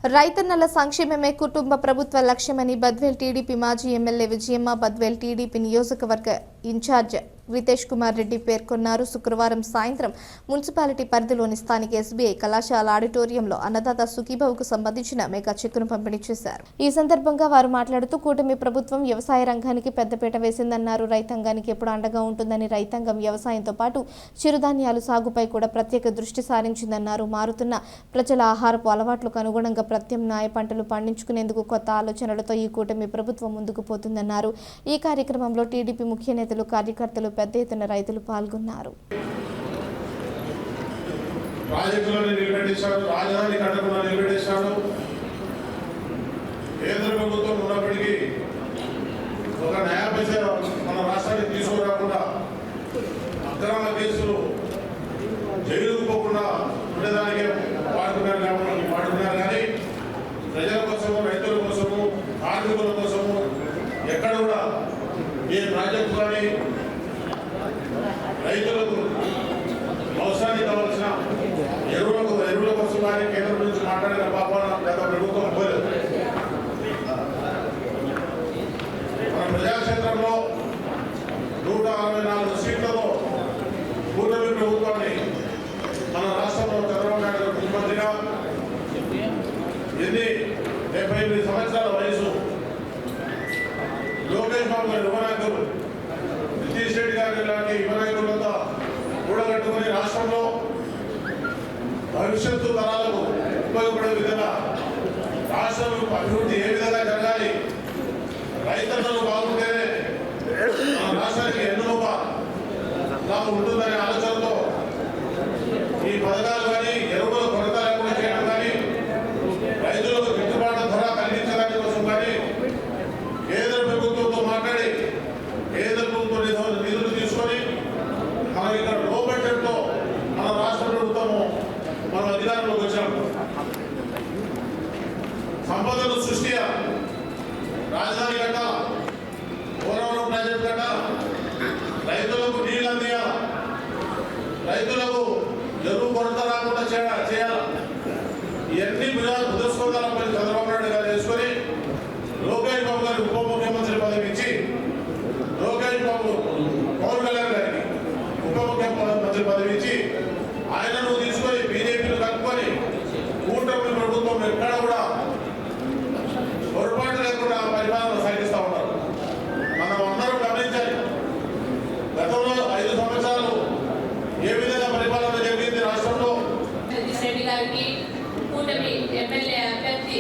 రైతన్నల సంక్షేమమే కుటుంబ ప్రభుత్వ లక్ష్యమని బద్వేల్ టీడీపీ మాజీ ఎమ్మెల్యే విజయమ్మ బద్వేల్ టీడీపీ నియోజకవర్గ ఇన్ఛార్జ్ రితేష్ కుమార్ రెడ్డి పేర్కొన్నారు. శుక్రవారం సాయంత్రం మున్సిపాలిటీ పరిధిలోని స్థానిక ఎస్బీఐ కళాశాల ఆడిటోరియంలో అన్నదాత సుఖీభవకు సంబంధించిన మెగా చెక్కును పంపిణీ చేశారు. ఈ సందర్భంగా వారు మాట్లాడుతూ కూటమి ప్రభుత్వం వ్యవసాయ రంగానికి పెద్దపీట వేసిందన్నారు. రైతాంగానికి ఎప్పుడు అండగా ఉంటుందని, రైతాంగం వ్యవసాయంతో పాటు చిరుధాన్యాలు సాగుపై కూడా ప్రత్యేక దృష్టి సారించిందన్నారు. మారుతున్న ప్రజల ఆహారపు అలవాట్లకు అనుగుణంగా ప్రత్యామ్నాయ పంటలు పండించుకునేందుకు కొత్త ఆలోచనలతో ఈ కూటమి ప్రభుత్వం ముందుకు పోతుందన్నారు. ఈ కార్యక్రమంలో టీడీపీ ముఖ్య నేతలు, కార్యకర్తలు, పెద్ద ఎత్తున రైతులు పాల్గొన్నారు. కేంద్ర ప్రభుత్వం ఉన్నప్పటికీ ఒక న్యాయ పైసా మన రాష్ట్రానికి తీసుకురాకుండా అక్రమ కేసులు జైలుకు పోకుండా ఉండేదానికి వాడుకున్నారు కానీ ప్రజల కోసము, రైతుల కోసము, కార్మికుల కోసము ఎక్కడ కూడా ఏ ప్రాజెక్టు కానీ రైతులకు అవసరానికి కావాల్సిన ఎరువుల కోసం కానీ కేంద్రం నుంచి మాట్లాడిన పాపాన గత ప్రభుత్వం పోలేదు. మన ప్రజాక్షేత్రంలో 164 సీట్లతో కూటమి ప్రభుత్వాన్ని మన రాష్ట్రంలో చంద్రబాబు నాయుడు గారు ముఖ్యమంత్రిగా 78 సంవత్సరాల వయసు లోకేష్ బాబు గారు యువనాయకులు, నితీష్ రెడ్డి గారి లాంటి యువనాయకులంతా కూడగట్టుకుని రాష్ట్రంలో భవిష్యత్తు తరాలకు ఉపయోగపడే విధంగా రాష్ట్రం అభివృద్ధి ఏ విధంగా జరగాలి, రైతన్నలు బాగుంటేనే మన రాష్ట్రానికి ఎన్నుముగా ఉంటుందనే ఆలోచనతో ఈ పథకాలు కానీ ఎరువుల కొరత లేకుండా చేయడం కానీ రైతులకు గిట్టుబాటు ధర కలిగించడానికి కోసం కానీ కేంద్ర ప్రభుత్వంతో మాట్లాడి కేంద్ర ప్రభుత్వం నిధులు తీసుకొని మనం ఇక్కడ లో బడ్జెట్తో మన రాష్ట్ర ప్రభుత్వము మనం అధికారంలోకి వచ్చాము. సంపదను సృష్టి, రాజధాని కట్ట, పోలవరం ప్రాజెక్టు కట్ట, రైతులకు నీళ్ళు అందియాలి, రైతులకు ఎరువు కొరత రాకుండా చేయాలి. ఇవన్నీ బుధస్కోదాలపై చంద్రబాబు నాయుడు గారు వేసుకొని లోకేష్ బాబు గారికి ఉప ముఖ్యమంత్రి పదవి ఇచ్చి, లోకేష్ బాబు పవన్ కళ్యాణ్ గారికి ఉప ముఖ్యమంత్రి పదవి ఇచ్చి ఆయనను తీసుకొని బీజేపీని కలుపుకొని కూటమి ప్రభుత్వం ఎక్కడ కూడా పొరపాటు లేకుండా పరిపాలన సాగిస్తూ ఉన్నారు. మనం అందరం గమనించాలి. గతంలో 5 సంవత్సరాలు ఏ విధంగా పరిపాలన జరిగింది రాష్ట్రంలో. కూటమి ఎమ్మెల్యే అభ్యర్థి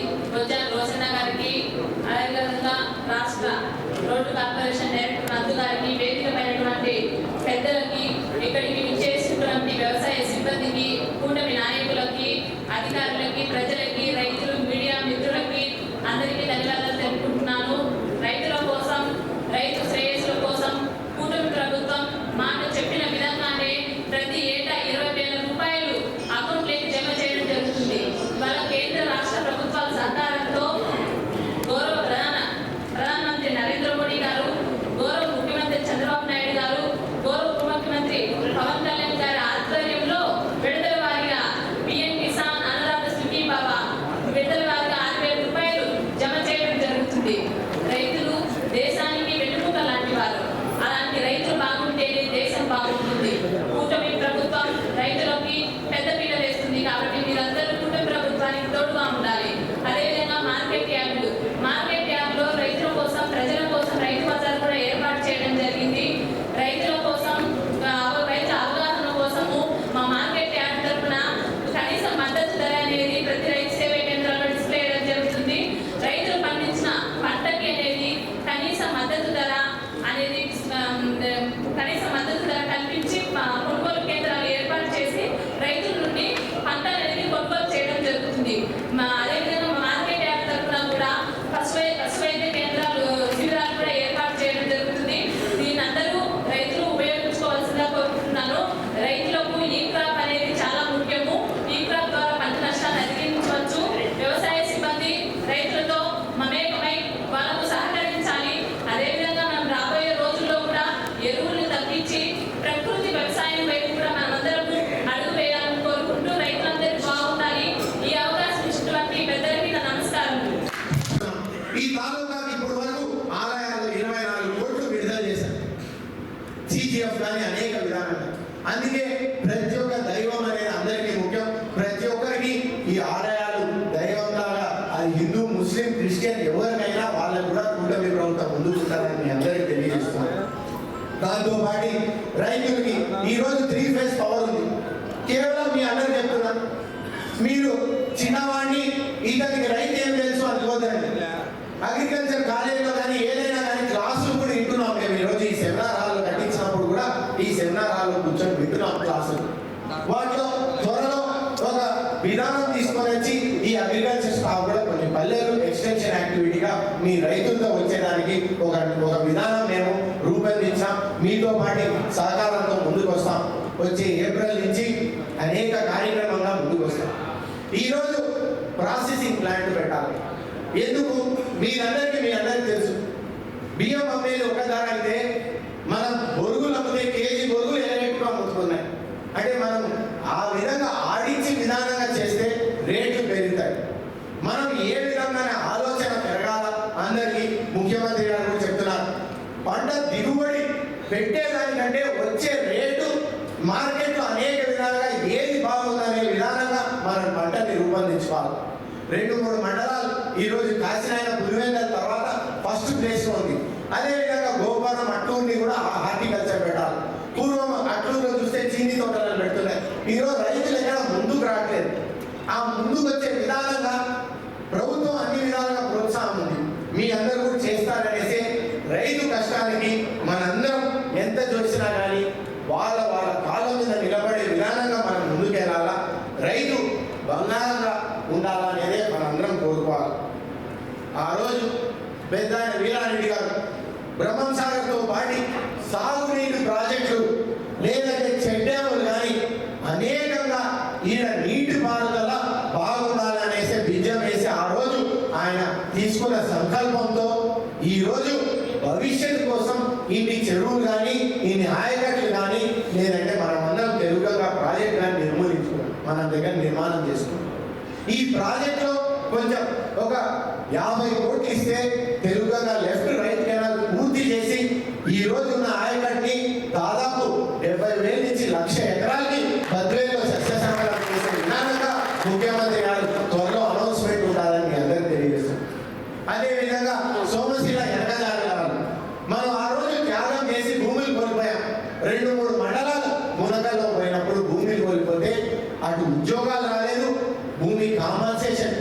ఈ తాలూకాకి ఇప్పుడు వరకు ఆలయాలు 24 కోట్లు విడుదల చేశారు. CGF కానీ అనేక విధానాలు. అందుకే ప్రతి ఒక్క దైవం అనేది అందరికీ ముఖ్యం. ప్రతి ఒక్కరికి ఈ ఆలయాలు దైవంలాగా, అది హిందూ, ముస్లిం, క్రిస్టియన్ ఎవరికైనా వాళ్ళకు కూడా కూటమి ప్రభుత్వం ముందుకుంటారని మీ అందరికీ తెలియజేస్తున్నాను. దాంతో పాటు రైతులకి ఈరోజు 3 ఫేజ్ పవర్ ఉంది. కేవలం మీ అందరూ చెప్తున్నాను, మీరు చిన్నవాడిని ఇతనికి రైతు ఏం తెలుసు అనుకోదండి. అగ్రికల్చర్ కాలేజీలో కానీ ఏదైనా కానీ క్లాసులు కూడా వింటున్నాం. మేము ఈరోజు ఈ సెమినార్ హాల్ కట్టించినప్పుడు కూడా ఈ సెమినార్ హాల్లో కూర్చొని వింటున్నాం క్లాసులు. వాటిలో త్వరలో ఒక విధానం తీసుకొని వచ్చి ఈ అగ్రికల్చర్ స్టాఫ్ కూడా కొన్ని పల్లెలు ఎక్స్టెన్షన్ యాక్టివిటీగా మీ రైతులతో వచ్చేదానికి ఒక విధానం మేము రూపొందించాం. మీతో పాటు సహకారంతో ముందుకు వస్తాం. వచ్చే ఏప్రిల్ నుంచి అనేక కార్యక్రమంగా ముందుకు వస్తాం. ఈరోజు ప్రాసెసింగ్ ప్లాంట్ పెట్టాలి. ఎందుకు మీ అందరికీ తెలుసు, బియ్యం అమ్మేది ఒక ధర అయితే మనం బొరుగులు అమ్మితే కేజీ బొరుగులు 20 రూపాయలు అమ్ముతున్నాయి. అంటే మనం ఆ విధంగా ఆడించి విధానంగా చేస్తే రేట్లు పెరుగుతాయి. మనం ఏ విధంగా ఆలోచన పెరగాల అందరికీ ముఖ్యమంత్రి గారు కూడా చెప్తున్నారు. పంట దిగుబడి పెట్టేదానికంటే వచ్చే రేటు మార్కెట్లో అనేక విధాలుగా ఏది బాగుందనే విధానంగా మనం పంటని రూపొందించుకోవాలి. 2-3 మండలాలు ఈరోజు కాశీనాయన పులివెందుల తర్వాత ఫస్ట్ ప్లేస్లో ఉంది. అదేవిధంగా గోపురం అట్టూరిని కూడా హార్టికల్చర్ పెట్టాలి. పూర్వం అట్టూరులో చూస్తే చీనీ తోటలను పెడుతున్నాయి. ఈరోజు రైతులు ఎక్కడ ముందుకు రావట్లేదు. ఆ ముందుకు వచ్చే విధానంగా ప్రభుత్వం అన్ని విధాలుగా ప్రోత్సాహం ఉంది. మీ అందరూ కూడా చేస్తారనేసి రైతు కష్టానికి మనందరం ఎంత చూసినా కానీ వాళ్ళ కాళ్ళ మీద నిలబడే విధానంగా మనం ముందుకెళ్ళాలా. రైతు బంగారంగా ఉండాలనేదే మనందరం కోరుకోవాలి. ఆ రోజు పెద్ద వీరారెడ్డి గారు బ్రహ్మం సాగర్తో పాటు సాగునీటి ప్రాజెక్టులు లేదంటే చెక్ డ్యాములు కానీ అనేకంగా ఈయన నీటి పారుదల బాగుండాలనేసి బిజ్జం వేసి ఆ రోజు ఆయన తీసుకున్న సంకల్పంతో ఈరోజు భవిష్యత్తు కోసం ఇన్ని చెరువులు కానీ ఇన్ని ఆయకట్లు కానీ లేదంటే మనం అందరం తెలుగుగా ప్రాజెక్ట్ కానీ నిర్మూలించుకున్నాం, మన దగ్గర నిర్మాణం చేసుకున్నాం. ఈ ప్రాజెక్టులో కొంచెం ఒక 50 కోట్లు ఇస్తే తెలుగుగా లెఫ్ట్ రైట్ కెనాల్ పూర్తి చేసి ఈ రోజు ఉన్న